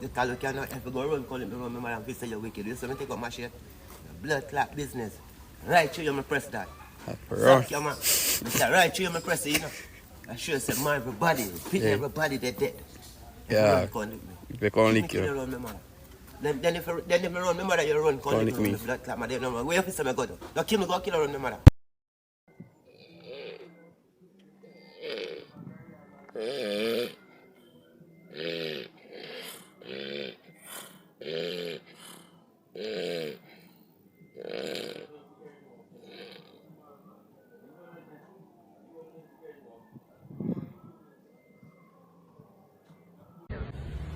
The tell you cannot if you go run, call it me run, my man, and say you're wicked. You see me take up my shit. Blood clot business. Right to you, me press that. Thank you, man. Right to you, me press it, you know. I sure said, my everybody, pick everybody they dead. Yeah. They can't lick you. Then if you run, my mother, you run, can't lick me. Blood clot, my dead no man. Where you say me go to? Don't kill me, go kill her, run, my mother.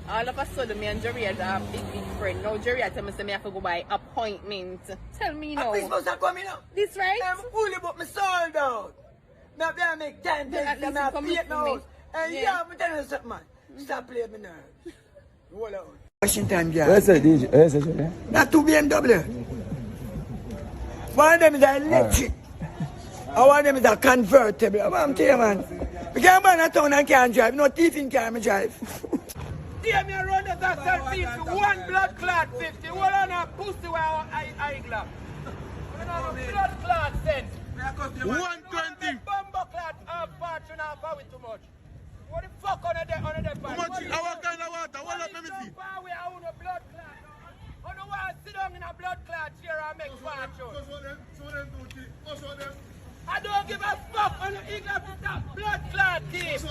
All of a sudden, me and Jerry are a big friend. Now Jerry tell me say me have to go by appointment. Tell me now. I'm supposed to come in now. This right? I'm fully booked my sold out. Now I make 10 days and I pay my house. And yeah, I'm telling you something, man. Stop playing me nerves. Hold on. Washington, yeah. Where's the DJ? Where's the DJ? Not 2 BMW. One of them is an electric. And one of them is a convertible. I'm telling you, man. We can't buy a town and can't drive. No thief in car, me drive. Take me around the doctor 50, one blood clot 50. Hold on a pussy where I glove. Blood clot sense. 120. Bumbo clot half part, you know, power too much. What the fuck on the part? How much in our kind of water? What up, let me see. We are on a blood clot. I don't want to sit down in a blood clot here and make fortune. I don't give a fuck on the English that blood clot teeth.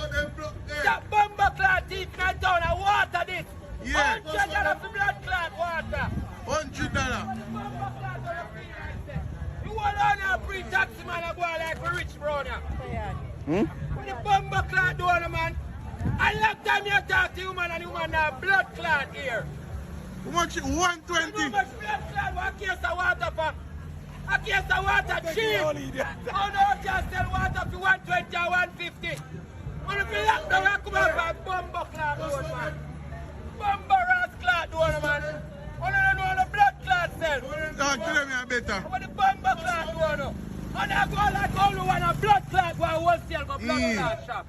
That bumbo clot teeth not down and water this. Yeah. $100 for blood clot water. $100. You want on a pre-taxi man and go like a rich brother. When the bumbo clot doing, man, I like time you talk to you man and you man have blood clot here. How much? 120. How much blood clot? What case of water for? A case of water cheap. How no just sell water for 120 or 150? When you feel like the come up and bumbo clot doing, man. Bumbo ras clot doing, man. I don't know the blood clot sell. Don't kill me better. What the bumbo clot doing? And I go like only one a blood clot go wholesale go blood clot shop.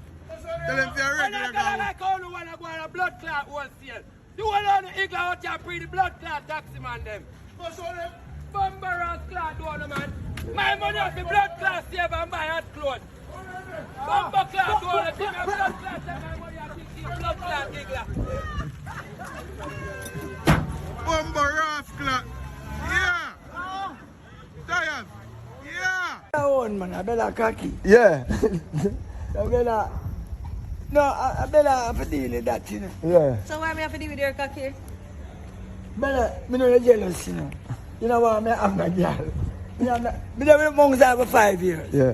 Tell them they're ready. And I go like only one a go on a blood clot wholesale. You want on the England out here pre the blood clot taxi man them. Bumbo ras clot doing, man. My money off the blood clot save and buy hot clothes. Bumbo clot doing, give me a blood clot save my money off the blood clot England. Bumbo ras clot. Yeah. Tired. Yeah. I own man, I better cocky. Yeah. I better. No, I better have to deal with that, you know. Yeah. So why me have to deal with your cocky? Better, me know you're jealous, you know. You know what, I have my girl. Me have been monks for 5 years. Yeah.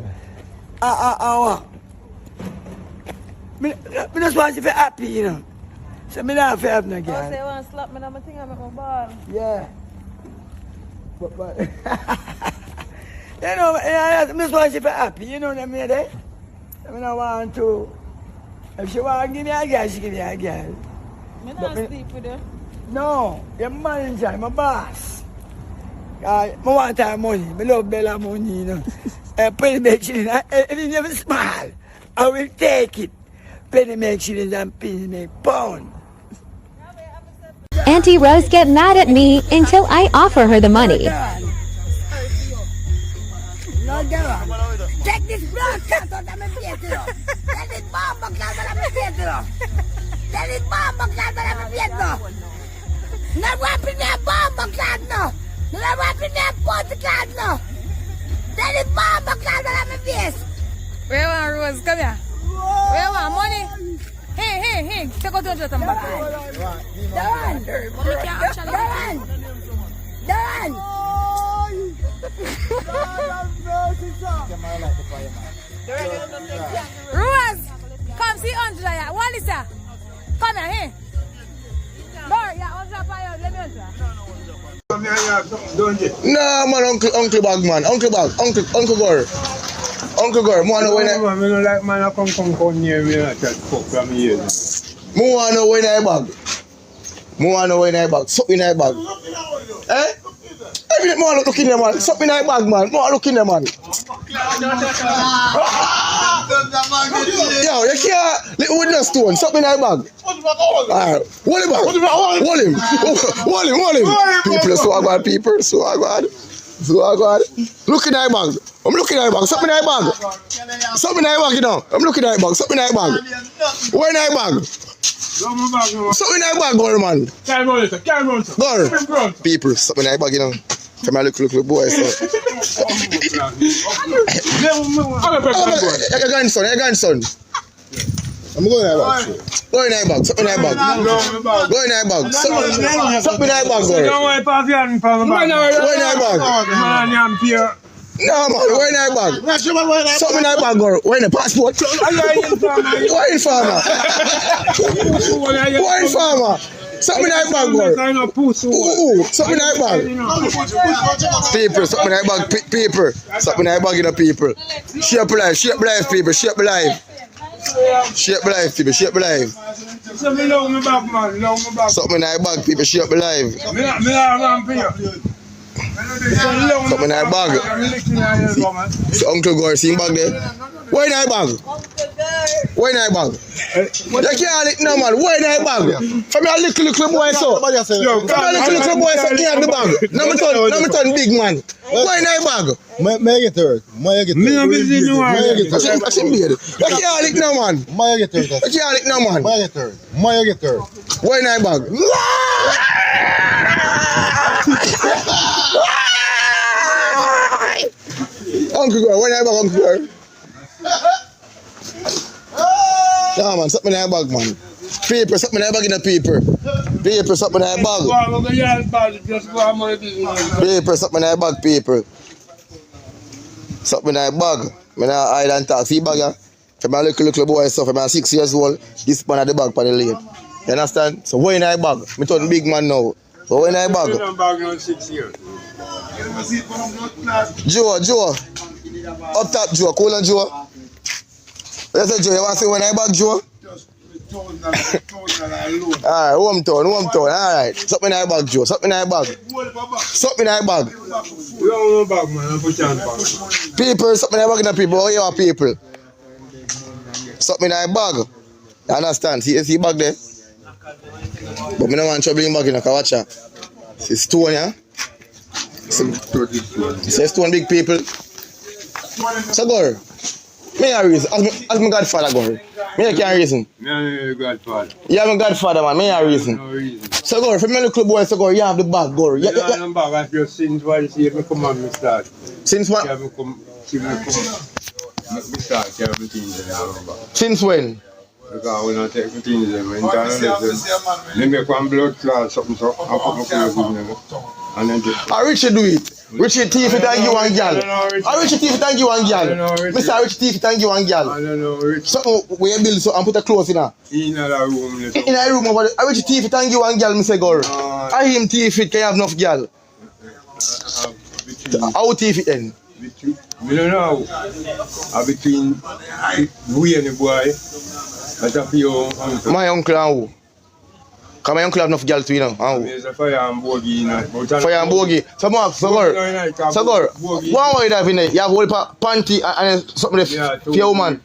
What? Me just want you to be happy, you know. So me not have no girl. Oh, say you want to slap me and I think I make my ball. Yeah. But you know, I just want you to be happy, you know what I mean, eh? I mean, I want to. If she want to give me a girl, she give me a girl. Me not sleep with her. No, your manager, my boss. I want her money. I love Bella money, you know. Penny make shillings. If it's never small, I will take it. Penny make shillings and penny make pound. Auntie Rose get mad at me until I offer her the money. No, take this blood cut out of my face, you know. Let this bomb cut out of my face, you know. Let this bomb cut out of my face, you know. Never happen to a bomb cut, no. Never happen to a pot cut, no. Let this bomb cut out of my face. Where you want, Rose? Come here. Where you want money? Hey, take out your thumb back. Done. Rose, come see Angela here. What is that? Come here, hey. Boy, yeah, Angela, let me enter. No, man, Uncle Bag, man. Uncle Bag, Uncle Gore. Uncle Gore, I know when I don't like man, I come near me and try to fuck from here. I know when I bag. I know when I bag. Suck in I bag. Eh? Every minute, man, look in there, man. Suck in I bag, man. Look in there, man. Yo, you can't live with no stone. Something in that bag. Alright, hold him back. Hold him. Hold him. People, so bad, people. So bad. Look in that bag. I'm looking at that bag. Something in that bag. Something in that bag, you know. I'm looking at that bag. Something in that bag. Where in that bag? Something in that bag, go, man. Go. People, something in that bag, you know. Come here, look, boy. So. Your grandson. I'm going in that bag. Go in that bag. Something in that bag. Go in that bag. Something in that bag, go. Go in that bag. No, man, where in that bag? Something in that bag, girl. Where in the passport? Where in farmer? Where in farmer? Something in that bag, girl. Something in that bag. People, something in that bag, people. Something in that bag, you know, people. Shape life, people, shape life. Shape life, people, shape life. Something in that bag, people, shape life. Something in that bag. So Uncle Gore, see him back there? Where in that bag? Where in that bag? You can't lick no man. Where in that bag? From your little boy so. From your little boy so, he have the bag. Now me turn big man. Where in that bag? May I get hurt? I see beard. You can't lick no man. May I get hurt? You can't lick no man. May I get hurt? Where in that bag? Uncle Girl, where in that bag, Uncle Girl? Yeah, man, something in that bag, man. Paper, something in that bag in the paper. Paper, something in that bag. Paper, something in that bag, paper. Something in that bag. I don't hide and talk. See bag, yeah? From my little boy, so from my 6 years old, this man at the bag for the lane. You understand? So where in that bag? I turn big man now. So where in that bag? Joe. Up top, Joe. Call on Joe. You say, Joe, you want to say when I bag, Joe? Alright, hometown. Alright. Something in that bag, Joe. Something in that bag. People, something in that bag in the people. Where you are, people? Something in that bag. You understand? See bag there? But I don't want trouble in bag in the watch. See stone, yeah? See stone big people. So go. Me a reason. As my godfather go. Me can't reason. Me a godfather. You have a godfather, man. Me a reason. No reason. So go. For me little boy, so go. You have the bag, go. I have the bag. I just since why see me come and me start. Since what? Me start carry things in the bag. Since when? Because when I take the things in them, they make one blood clot, something so, I put my clothes in them. And then Richie do it. Richie thief it and you one girl. Richie thief it and you one girl. Mr. Richie thief it and you one girl. I don't know, Richie. Something where you build so and put a clothes in her. In a room. In a room over there. Richie thief it and you one girl, Mr. Gore. I him thief it, can you have enough girl? How thief it then? I don't know. Between we and the boy. That's a few uncle. My uncle and who? Because my uncle have enough girl too, you know. And who? There's a fire and bogey in it. Fire and bogey. So go. Go on, you have in there. You have whole panty and something for your woman.